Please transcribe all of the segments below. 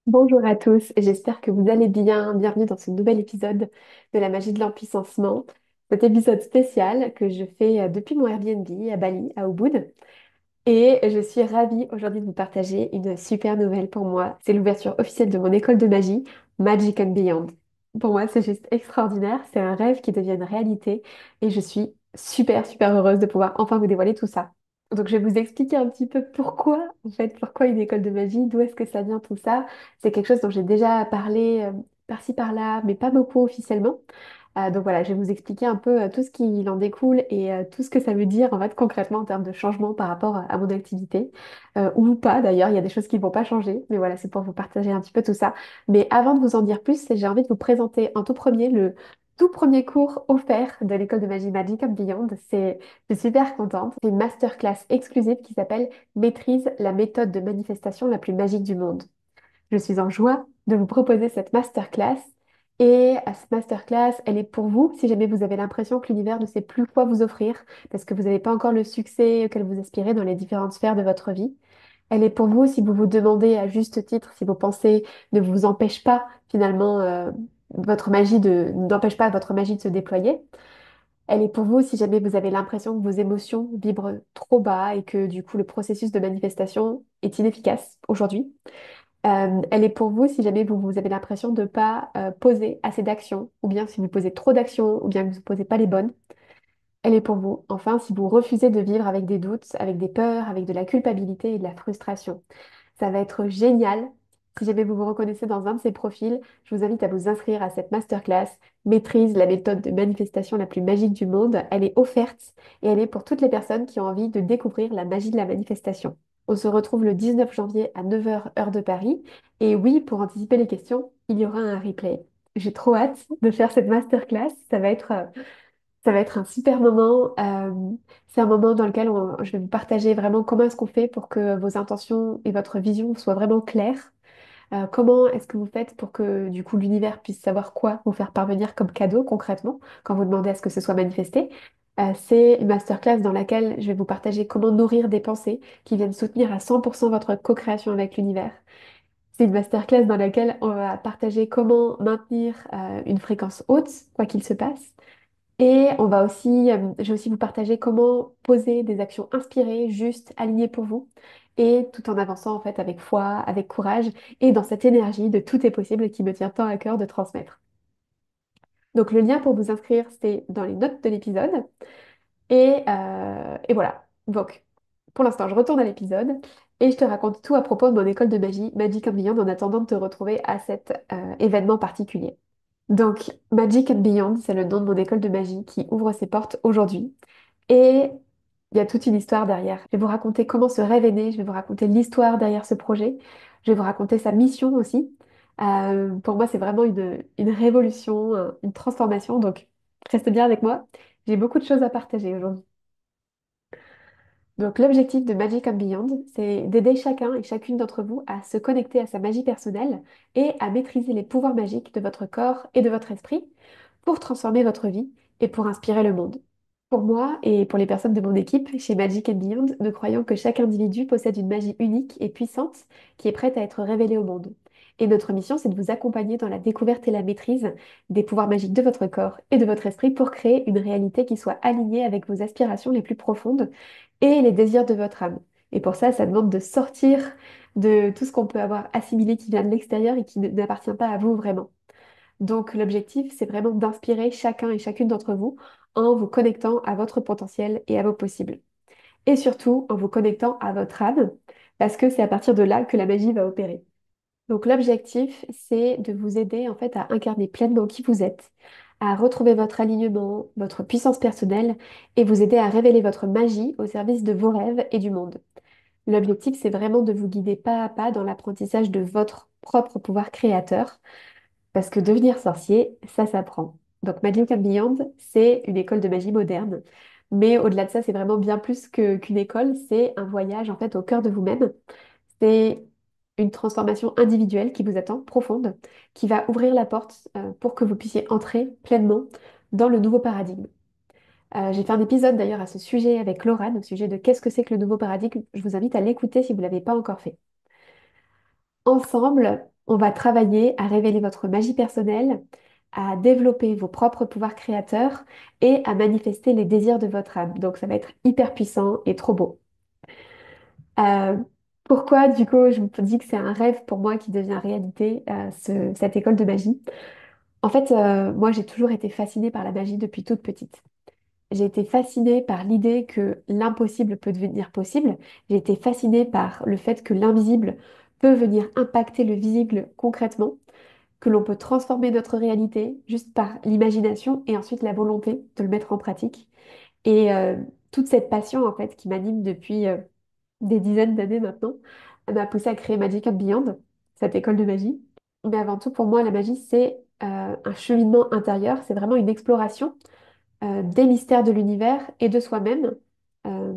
Bonjour à tous, j'espère que vous allez bien. Bienvenue dans ce nouvel épisode de la magie de l'empuissancement. Cet épisode spécial que je fais depuis mon Airbnb à Bali, à Ubud. Et je suis ravie aujourd'hui de vous partager une super nouvelle pour moi. C'est l'ouverture officielle de mon école de magie, Magic and Beyond. Pour moi, c'est juste extraordinaire. C'est un rêve qui devient une réalité et je suis super heureuse de pouvoir enfin vous dévoiler tout ça. Donc, je vais vous expliquer un petit peu pourquoi, en fait, pourquoi une école de magie, d'où est-ce que ça vient tout ça. C'est quelque chose dont j'ai déjà parlé par-ci par-là, mais pas beaucoup officiellement. Donc voilà, je vais vous expliquer un peu tout ce qui en découle et tout ce que ça veut dire en fait concrètement en termes de changement par rapport à mon activité. Ou pas d'ailleurs, il y a des choses qui ne vont pas changer, mais voilà, c'est pour vous partager un petit peu tout ça. Mais avant de vous en dire plus, j'ai envie de vous présenter en tout premier le tout premier cours offert de l'école de magie Magic and Beyond. Je suis super contente. C'est une masterclass exclusive qui s'appelle Maîtrise la méthode de manifestation la plus magique du monde. Je suis en joie de vous proposer cette masterclass. Et à cette masterclass, elle est pour vous si jamais vous avez l'impression que l'univers ne sait plus quoi vous offrir parce que vous n'avez pas encore le succès auquel vous aspirez dans les différentes sphères de votre vie. Elle est pour vous si vous vous demandez à juste titre si vos pensées ne vous empêchent pas finalement n'empêche pas votre magie de se déployer. Elle est pour vous si jamais vous avez l'impression que vos émotions vibrent trop bas et que du coup le processus de manifestation est inefficace aujourd'hui. Elle est pour vous si jamais vous avez l'impression de ne pas poser assez d'actions, ou bien si vous posez trop d'actions, ou bien que vous ne posez pas les bonnes. Elle est pour vous, enfin, si vous refusez de vivre avec des doutes, avec des peurs, avec de la culpabilité et de la frustration. Ça va être génial. Si jamais vous vous reconnaissez dans un de ces profils, je vous invite à vous inscrire à cette masterclass Maîtrise la méthode de manifestation la plus magique du monde. Elle est offerte et elle est pour toutes les personnes qui ont envie de découvrir la magie de la manifestation. On se retrouve le 19 janvier à 9 heures heure de Paris. Et oui, pour anticiper les questions, il y aura un replay. J'ai trop hâte de faire cette masterclass. Ça va être un super moment. C'est un moment dans lequel je vais vous partager vraiment comment est-ce qu'on fait pour que vos intentions et votre vision soient vraiment claires. Comment est-ce que vous faites pour que du coup l'univers puisse savoir quoi vous faire parvenir comme cadeau concrètement quand vous demandez à ce que ce soit manifesté. C'est une masterclass dans laquelle je vais vous partager comment nourrir des pensées qui viennent soutenir à 100% votre co-création avec l'univers. C'est une masterclass dans laquelle on va partager comment maintenir une fréquence haute, quoi qu'il se passe. Et je vais aussi vous partager comment poser des actions inspirées, justes, alignées pour vous, et tout en avançant en fait avec foi, avec courage, et dans cette énergie de tout est possible qui me tient tant à cœur de transmettre. Donc le lien pour vous inscrire, c'est dans les notes de l'épisode. Et voilà. Donc, pour l'instant, je retourne à l'épisode et je te raconte tout à propos de mon école de magie, Magic and Beyond, en attendant de te retrouver à cet événement particulier. Donc, Magic and Beyond, c'est le nom de mon école de magie qui ouvre ses portes aujourd'hui. Et il y a toute une histoire derrière. Je vais vous raconter comment ce rêve est né, je vais vous raconter l'histoire derrière ce projet, je vais vous raconter sa mission aussi. Pour moi, c'est vraiment une révolution, une transformation. Donc, reste bien avec moi. J'ai beaucoup de choses à partager aujourd'hui. Donc, l'objectif de Magic and Beyond, c'est d'aider chacun et chacune d'entre vous à se connecter à sa magie personnelle et à maîtriser les pouvoirs magiques de votre corps et de votre esprit pour transformer votre vie et pour inspirer le monde. Pour moi et pour les personnes de mon équipe chez Magic and Beyond, nous croyons que chaque individu possède une magie unique et puissante qui est prête à être révélée au monde. Et notre mission, c'est de vous accompagner dans la découverte et la maîtrise des pouvoirs magiques de votre corps et de votre esprit pour créer une réalité qui soit alignée avec vos aspirations les plus profondes et les désirs de votre âme. Et pour ça, ça demande de sortir de tout ce qu'on peut avoir assimilé qui vient de l'extérieur et qui n'appartient pas à vous vraiment. Donc l'objectif, c'est vraiment d'inspirer chacun et chacune d'entre vous en vous connectant à votre potentiel et à vos possibles. Et surtout en vous connectant à votre âme, parce que c'est à partir de là que la magie va opérer. Donc l'objectif, c'est de vous aider en fait à incarner pleinement qui vous êtes, à retrouver votre alignement, votre puissance personnelle et vous aider à révéler votre magie au service de vos rêves et du monde. L'objectif, c'est vraiment de vous guider pas à pas dans l'apprentissage de votre propre pouvoir créateur parce que devenir sorcier, ça s'apprend. Donc Magic and Beyond, c'est une école de magie moderne. Mais au-delà de ça, c'est vraiment bien plus qu'une école, c'est un voyage en fait au cœur de vous-même. C'est une transformation individuelle qui vous attend, profonde, qui va ouvrir la porte pour que vous puissiez entrer pleinement dans le nouveau paradigme. J'ai fait un épisode d'ailleurs à ce sujet avec Laurane, au sujet de qu'est-ce que c'est que le nouveau paradigme. Je vous invite à l'écouter si vous ne l'avez pas encore fait. Ensemble, On va travailler à révéler votre magie personnelle, à développer vos propres pouvoirs créateurs et à manifester les désirs de votre âme. Donc ça va être hyper puissant et trop beau. Euh, Pourquoi, du coup, je me dis que c'est un rêve pour moi qui devient réalité, cette école de magie? En fait, moi, j'ai toujours été fascinée par la magie depuis toute petite. J'ai été fascinée par l'idée que l'impossible peut devenir possible. J'ai été fascinée par le fait que l'invisible peut venir impacter le visible concrètement, que l'on peut transformer notre réalité juste par l'imagination et ensuite la volonté de le mettre en pratique. Et toute cette passion, en fait, qui m'anime depuis des dizaines d'années maintenant, m'a poussée à créer Magic and Beyond, cette école de magie. Mais avant tout, pour moi, la magie, c'est un cheminement intérieur, c'est vraiment une exploration des mystères de l'univers et de soi-même, euh,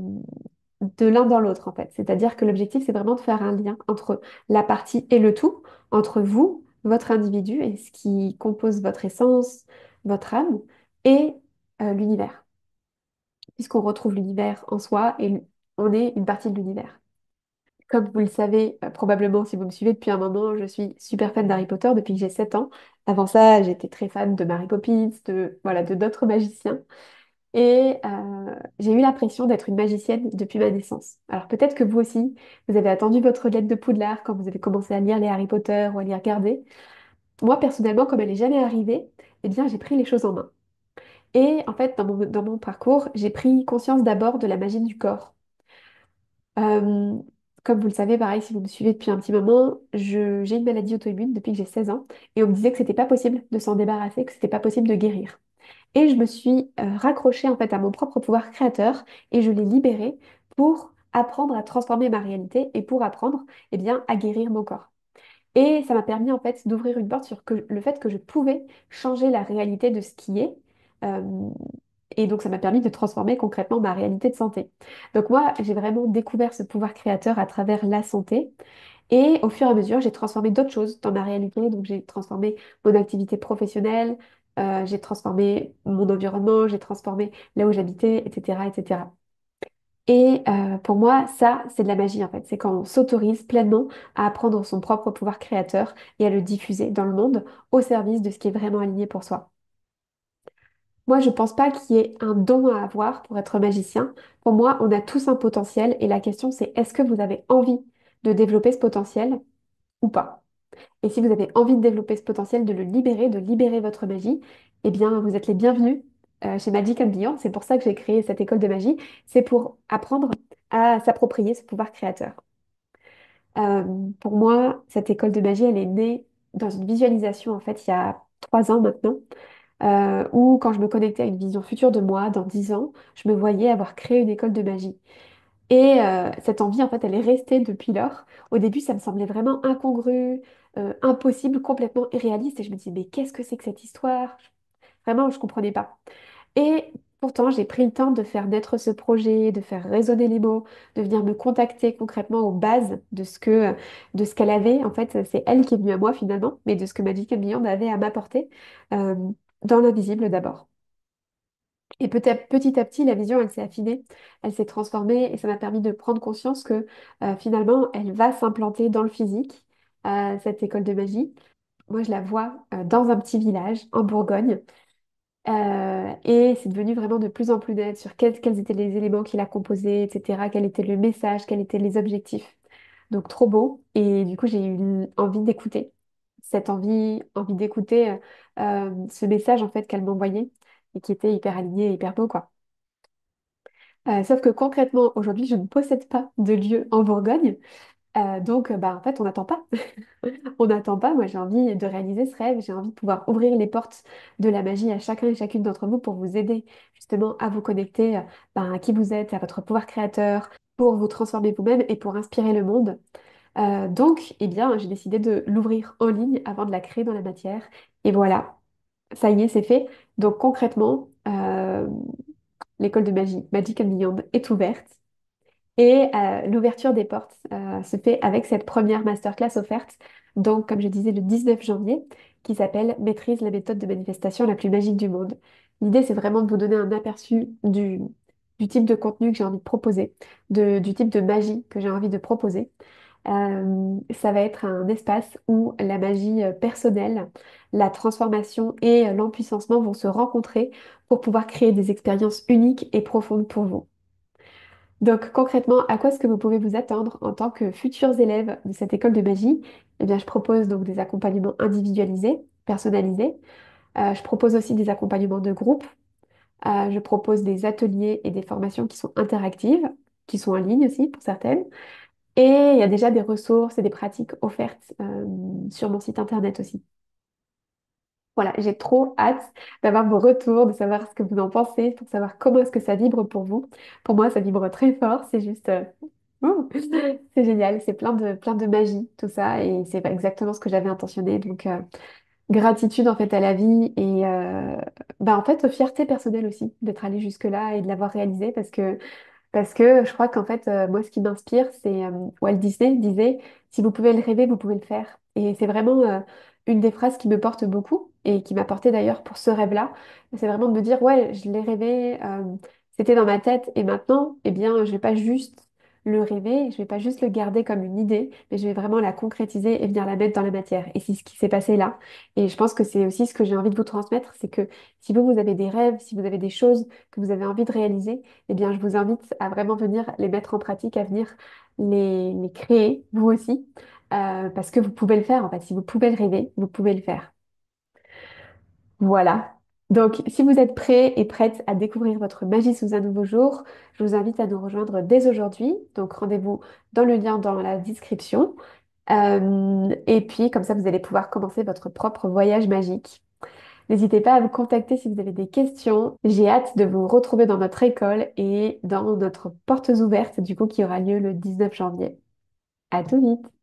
de l'un dans l'autre, en fait. C'est-à-dire que l'objectif, c'est vraiment de faire un lien entre la partie et le tout, entre vous, votre individu et ce qui compose votre essence, votre âme, et l'univers, puisqu'on retrouve l'univers en soi et on est une partie de l'univers. Comme vous le savez, probablement si vous me suivez depuis un moment, je suis super fan d'Harry Potter depuis que j'ai 7 ans. Avant ça, j'étais très fan de Mary Poppins, voilà, de d'autres magiciens. Et j'ai eu l'impression d'être une magicienne depuis ma naissance. Alors peut-être que vous aussi, vous avez attendu votre lettre de Poudlard quand vous avez commencé à lire les Harry Potter ou à les regarder. Moi, personnellement, comme elle n'est jamais arrivée, eh bien, j'ai pris les choses en main. Et en fait, dans mon parcours, j'ai pris conscience d'abord de la magie du corps. Euh, Comme vous le savez, pareil, si vous me suivez depuis un petit moment, j'ai une maladie auto-immune depuis que j'ai 16 ans. Et on me disait que c'était pas possible de s'en débarrasser, que c'était pas possible de guérir. Et je me suis raccrochée en fait à mon propre pouvoir créateur et je l'ai libéré pour apprendre à transformer ma réalité et pour apprendre eh bien, à guérir mon corps. Et ça m'a permis en fait d'ouvrir une porte sur le fait que je pouvais changer la réalité de ce qui est. Euh, et donc ça m'a permis de transformer concrètement ma réalité de santé. Donc moi, j'ai vraiment découvert ce pouvoir créateur à travers la santé. Et au fur et à mesure, j'ai transformé d'autres choses dans ma réalité. Donc, j'ai transformé mon activité professionnelle, j'ai transformé mon environnement, j'ai transformé là où j'habitais, etc., etc. Et pour moi, ça, c'est de la magie en fait. C'est quand on s'autorise pleinement à apprendre son propre pouvoir créateur et à le diffuser dans le monde au service de ce qui est vraiment aligné pour soi. Moi, je pense pas qu'il y ait un don à avoir pour être magicien. Pour moi, on a tous un potentiel et la question, c'est est-ce que vous avez envie de développer ce potentiel ou pas? Et si vous avez envie de développer ce potentiel, de libérer votre magie, eh bien, vous êtes les bienvenus chez Magic and Beyond. C'est pour ça que j'ai créé cette école de magie. C'est pour apprendre à s'approprier ce pouvoir créateur. Euh, pour moi, cette école de magie, elle est née dans une visualisation, en fait, il y a 3 ans maintenant, où quand je me connectais à une vision future de moi, dans 10 ans, je me voyais avoir créé une école de magie. Et cette envie, en fait, elle est restée depuis lors. Au début, ça me semblait vraiment incongru, impossible, complètement irréaliste. Et je me disais, mais qu'est-ce que c'est que cette histoire? Vraiment, je ne comprenais pas. Et pourtant, j'ai pris le temps de faire naître ce projet, de faire résonner les mots, de venir me contacter concrètement aux bases de ce qu'elle avait. En fait, c'est elle qui est venue à moi finalement, mais de ce que Magic and Beyond avait à m'apporter, euh, dans l'invisible d'abord. Et petit à petit, la vision, elle s'est affinée, elle s'est transformée et ça m'a permis de prendre conscience que finalement, elle va s'implanter dans le physique, cette école de magie. Moi, je la vois dans un petit village en Bourgogne et c'est devenu vraiment de plus en plus net sur quels étaient les éléments qui la composaient, etc., quel était le message, quels étaient les objectifs. Donc, trop beau. Et du coup, j'ai eu envie d'écouter, cette envie d'écouter ce message en fait qu'elle m'envoyait et qui était hyper aligné et hyper beau, quoi. Sauf que concrètement, aujourd'hui, je ne possède pas de lieu en Bourgogne. Donc, bah, en fait, on n'attend pas. On n'attend pas. Moi, j'ai envie de réaliser ce rêve. J'ai envie de pouvoir ouvrir les portes de la magie à chacun et chacune d'entre vous pour vous aider justement à vous connecter ben, à qui vous êtes, à votre pouvoir créateur, pour vous transformer vous-même et pour inspirer le monde. Donc, eh bien, j'ai décidé de l'ouvrir en ligne avant de la créer dans la matière. Et voilà, ça y est, c'est fait. Donc, concrètement, l'école de magie Magic and Beyond est ouverte. Et l'ouverture des portes se fait avec cette première masterclass offerte, donc comme je disais le 19 janvier, qui s'appelle Maîtrise la méthode de manifestation la plus magique du monde. L'idée, c'est vraiment de vous donner un aperçu du type de contenu que j'ai envie de proposer, du type de magie que j'ai envie de proposer. Ça va être un espace où la magie personnelle, la transformation et l'empuissancement vont se rencontrer pour pouvoir créer des expériences uniques et profondes pour vous. Donc concrètement, à quoi est-ce que vous pouvez vous attendre en tant que futurs élèves de cette école de magie? Eh bien, je propose donc des accompagnements individualisés, personnalisés. Je propose aussi des accompagnements de groupe. Je propose des ateliers et des formations qui sont interactives, qui sont en ligne aussi pour certaines. Et il y a déjà des ressources et des pratiques offertes sur mon site internet aussi. Voilà, j'ai trop hâte d'avoir vos retours, de savoir ce que vous en pensez, pour savoir comment est-ce que ça vibre pour vous. Pour moi, ça vibre très fort, c'est juste... ouh, c'est génial, c'est plein de magie, tout ça, et c'est pas exactement ce que j'avais intentionné. Donc, gratitude en fait à la vie et en fait, fierté personnelle aussi d'être allée jusque-là et de l'avoir réalisé parce que je crois qu'en fait, moi, ce qui m'inspire, c'est Walt Disney disait, si vous pouvez le rêver, vous pouvez le faire. Et c'est vraiment une des phrases qui me porte beaucoup et qui m'a porté d'ailleurs pour ce rêve-là. C'est vraiment de me dire, ouais, je l'ai rêvé, c'était dans ma tête et maintenant, eh bien, je vais pas juste le rêver, je vais pas juste le garder comme une idée, mais je vais vraiment la concrétiser et venir la mettre dans la matière. Et c'est ce qui s'est passé là. Et je pense que c'est aussi ce que j'ai envie de vous transmettre, c'est que si vous, vous avez des rêves, si vous avez des choses que vous avez envie de réaliser, eh bien, je vous invite à vraiment venir les mettre en pratique, à venir les créer, vous aussi, parce que vous pouvez le faire, en fait. Si vous pouvez le rêver, vous pouvez le faire. Voilà. Donc, si vous êtes prêts et prêtes à découvrir votre magie sous un nouveau jour, je vous invite à nous rejoindre dès aujourd'hui. Donc, rendez-vous dans le lien dans la description. Et puis, comme ça, vous allez pouvoir commencer votre propre voyage magique. N'hésitez pas à me contacter si vous avez des questions. J'ai hâte de vous retrouver dans notre école et dans notre portes ouvertes, du coup, qui aura lieu le 19 janvier. À tout vite!